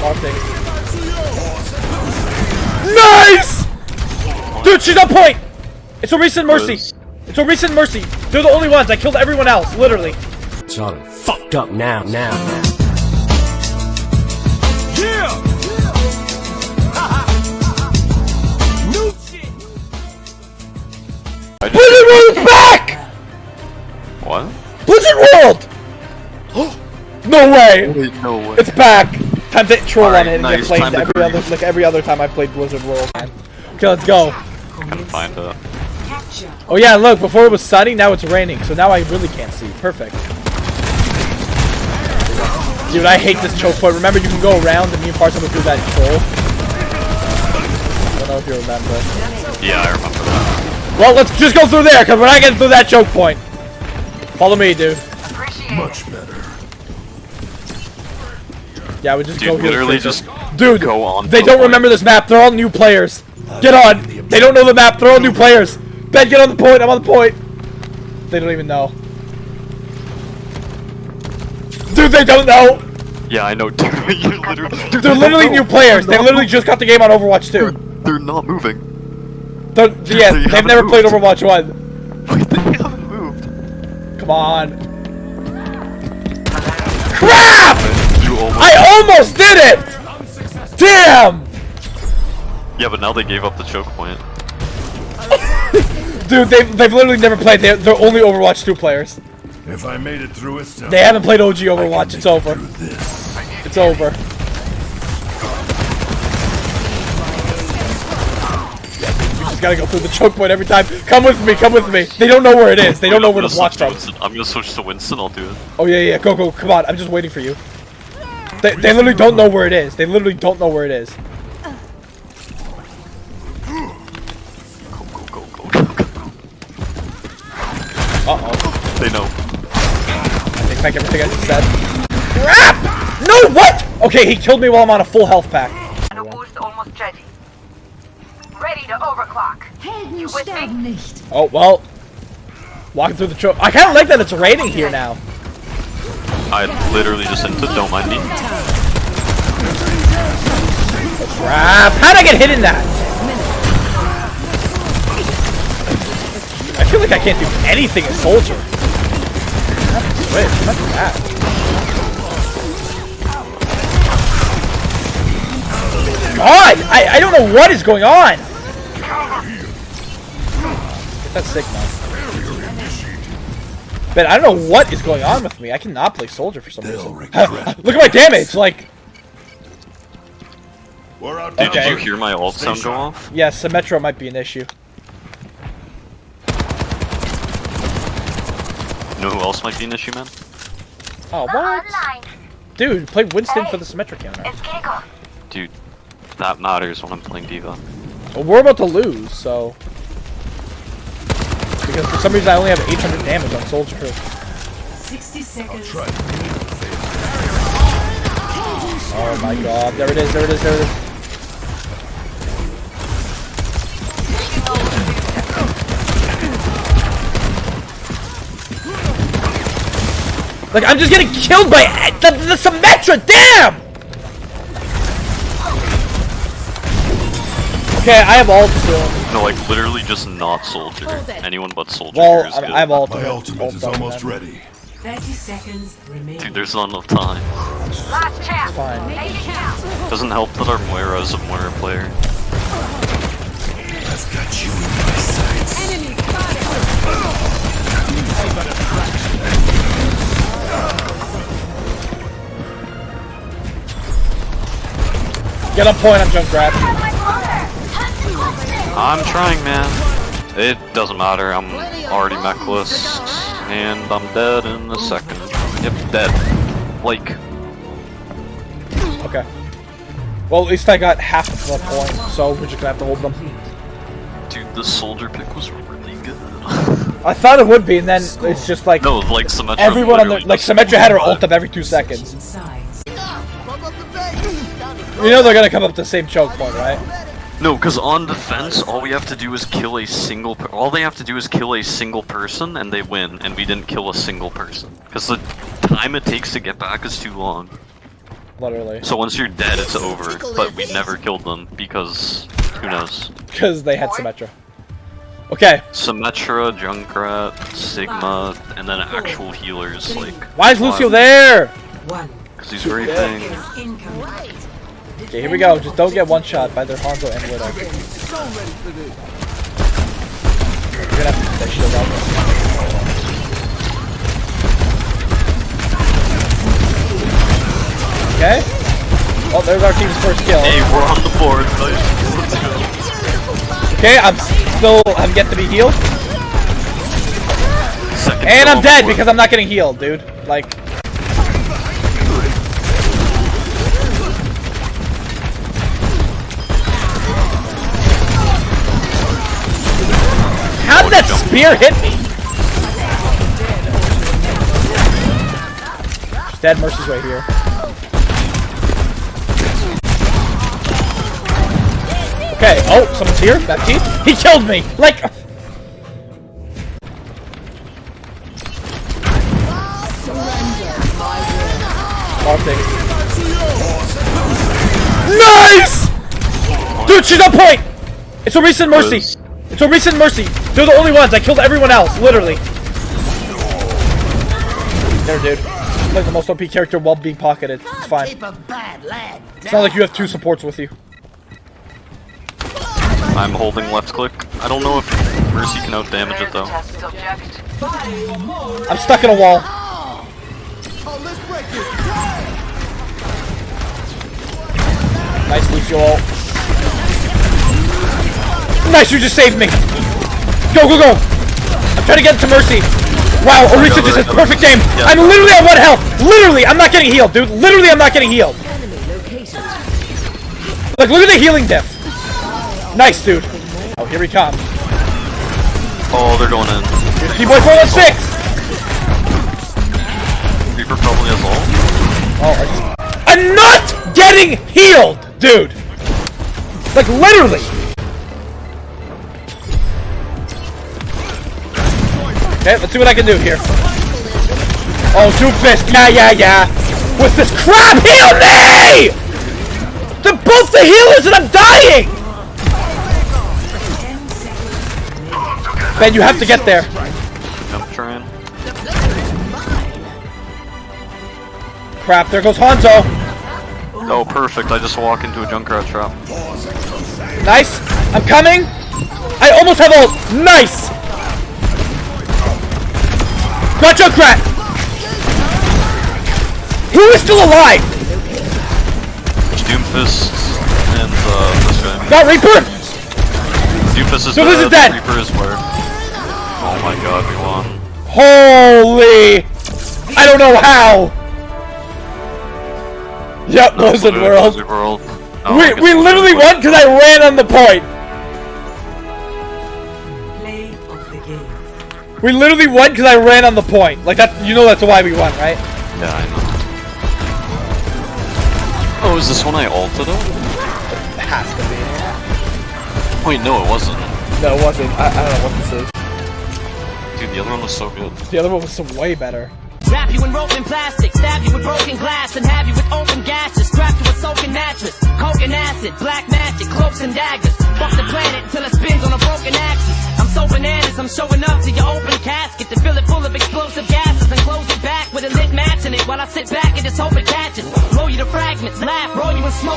Marking. Nice! Dude, she's on point! It's a recent mercy. It's a recent mercy. They're the only ones. I killed everyone else, literally. It's all fucked up now. Yeah! New shit! Blizzard World is back! What? Blizzard World! No way! Wait, no way. It's back! Time to troll Alright, on it and nice. get flamed Time to every grieve. other, like every other time I played Blizzard World. Okay, let's go. Can find it. Oh yeah, look, before it was sunny, now it's raining, so now I really can't see. Perfect. Dude, I hate this choke point. Remember, you can go around and me and Parson would do that troll. I don't know if you remember. Yeah, I remember that. Well, let's just go through there, because we're not getting through that choke point. Follow me, dude. Much better. Yeah, we just Dude, go here. literally just Dude, go on. they don't remember this map. They're all new players. Get on. They don't know the map. They're all new players. Ben, get on the point. I'm on the point. They don't even know. Dude, they don't know. Yeah, I know. Dude, you're literally. Dude, They're literally new players. They literally just got the game on Overwatch 2. They're not moving. Yeah, They they've haven't never played moved. Overwatch 1. Wait, they haven't moved. Come on. Crap! You almost. I almost did it! Damn! Yeah, but now they gave up the choke point. Dude, they've literally never played. They're only Overwatch 2 players. If I made it through it, They haven't played OG Overwatch. It's over. It's over. You just gotta go through the choke point every time. Come with me, come with me. They don't know where it is. They don't know where to watch from. I'm gonna switch to Winston, I'll do it. Oh yeah, go, go, come on. I'm just waiting for you. They literally don't know where it is. They literally don't know where it is. Go. Uh-oh. They know. I take back everything I just said. Crap! No, what? Okay, he killed me while I'm on a full health pack. The boost almost ready. Ready to overclock. You with me? Oh, well. Walking through the choke. I kind of like that it's raining here now. I literally just entered, don't mind me. Crap! How'd I get hit in that? I feel like I can't do anything as Soldier. Wait, what is that? God! I don't know what is going on! Get that sick now. But I don't know what is going on with me. I cannot play Soldier for some reason. Look at my damage! Like... Did you hear my ult sound go off? Yeah, Symmetra might be an issue. You know who else might be an issue, man? Oh, what? Dude, play Winston for the Symmetra counter. Dude, that matters when I'm playing D.Va. Well, we're about to lose, so... Because for some reason I only have 800 damage on Soldier. 60 seconds. Oh my god, there it is, there it is, there it is. Like, I'm just getting killed by the Symmetra, damn! Okay, I have ult soon. No, like literally just not Soldier. Anyone but Soldier Well, here is good. I have ult. My ultimate is almost ready. 30 secones remaining. Dude, there's not enough time. Last chance. Fine. Make it count. Doesn't help that our Moira is a Moira player. I've got you in my sights. Get on point, I'm Junkrat. I'm trying, man. It doesn't matter. I'm already mechless, and I'm dead in a second. Yep, dead. Like, Okay. Well, at least I got half of the point, so we're just gonna have to hold them. dude, the Soldier pick was really good. I thought it would be, and then it's just like No, like Symmetra. everyone on the literally just- Symmetra had her ult up every 2 seconds. Sides. You know they're gonna come up to the same choke point, right? No, because on defense, all we have to do is kill a single. All they have to do is kill a single person, and they win. And we didn't kill a single person because the time it takes to get back is too long. Literally. So once you're dead, it's over. But we never killed them because who knows? Because they had Symmetra. Okay. Symmetra, Junkrat, Sigma, and then actual healers like. Why is Lucio there? One. Because he's raping. Incoming. Okay, here we go. Just don't get one shot by their Hanzo and Widow. You're gonna have to put that shield out. Okay. Oh, there's our team's first kill. Hey, we're on the board. Nice. Okay, I'm yet to be healed. Second And kill I'm on dead the board. because I'm not getting healed, dude. Like. How did that spear hit me? She's dead. Mercy's right here. Okay. Oh, someone's here. That team. He killed me. Like. Nice! Dude, she's on point! It's a recent Mercy. It's a recent Mercy. They're the only ones. I killed everyone else, literally. There, dude. Like the most OP character while being pocketed. It's fine. It's not like you have two supports with you. I'm holding left click. I don't know if Mercy can out damage it though. Test subject. I'm stuck in a wall. Nice, Lucio ult. Nice, you just saved me. Go, go, go. I'm trying to get to Mercy. Wow, Orisa just has perfect aim. I'm literally at 1 health. Literally, I'm not getting healed, dude. Literally, I'm not getting healed. Like, look at the healing diff. Nice, dude. Oh, here he comes. Oh, they're going in. T-Boy 416. Reaper probably has ult. Oh, I'm not getting healed, dude. Like, literally. Okay, let's see what I can do here. Oh, Doomfist. Yeah. With this crap, heal me! They're both the healers and I'm dying! Ben, you have to get there. I'm trying. Crap, there goes Hanzo. Oh, perfect. I just walk into a Junkrat trap. Nice. I'm coming. I almost have ult. Nice. Got Junkrat. Who is still alive? Doomfist and this guy. Got Reaper. Doomfist is Doomfist is dead. Reaper is where? Oh my god, we won. Holy. I don't know how. Yep, Blizzard World. Blizzard World. Oh, I guess We literally Blizzard won because I ran on the point. Play of the game. We literally won because I ran on the point. Like that, you know that's why we won, right? Yeah, I know. Oh, is this one I ulted it? It has to be. Wait, no, it wasn't. No, it wasn't. I don't know what this is. Dude, the other one was so good. The other one was some way better. Wrap you in rope and plastic, stab you with broken glass, and have you with open gashes. Strap you with soaking mattress, coke and acid, black magic, cloaks and daggers. Fuck the planet till it spins on a broken axis. I'm so bananas, I'm showing up to your open casket to fill it full of explosive gases and close it back with a lit match in it while I sit back and just hope it catches. Roll you to fragments, laugh, roll you in smoke.